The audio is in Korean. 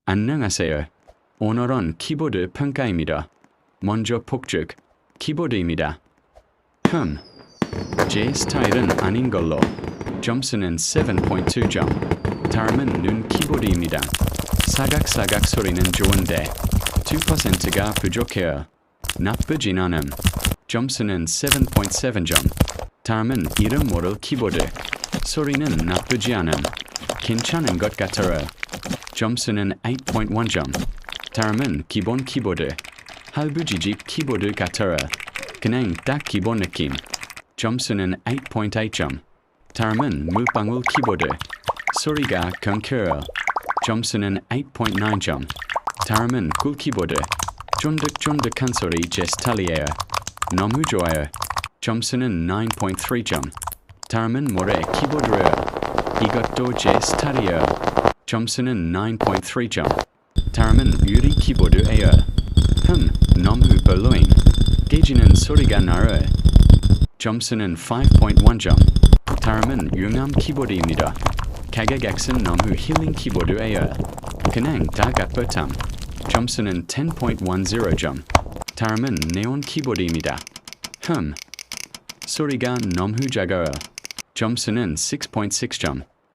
안녕하세요. 오늘은 키보드 평가입니다. 먼저 폭죽 키보드입니다. 제 스타일은 아닌 걸로. 점수는 7.2점. 다음은 눈 키보드입니다. 사각사각 소리는 좋은데 2%가 부족해요. 나쁘진 않음. 점수는 7.7점. 다음은 이름 모를 키보드. 소리는 나쁘지 않음. 괜찮은 것 같아요. 점수는 8.1점. 다음은 기본 키보드. 할부지집 키보드 같아요. 그냥 딱 기본 느낌. 점수는 8.8점. 다음은 물방울 키보드. 소리가 경쾌해요. 점수는 8.9점. 다음은 꿀 키보드. 쫀득쫀득한 소리 제 스타일이에요. 너무 좋아요. 점수는 9.3점. 다음은 모래 키보드예요. 이것도 제 스타일이에요. 점수는 9.3점. 다음은 유리 키보드예요. 너무 별로임. 깨지는 소리가 나요. 점수는 5.1점. 다음은 융암 키보드입니다. 가격액은 너무 힐링 키보드예요. 그냥 다 gat보탐. 점수는 10.10점. 다음은 네온 키보드입니다. 소리가 너무 작아요. 점수는 6.6점.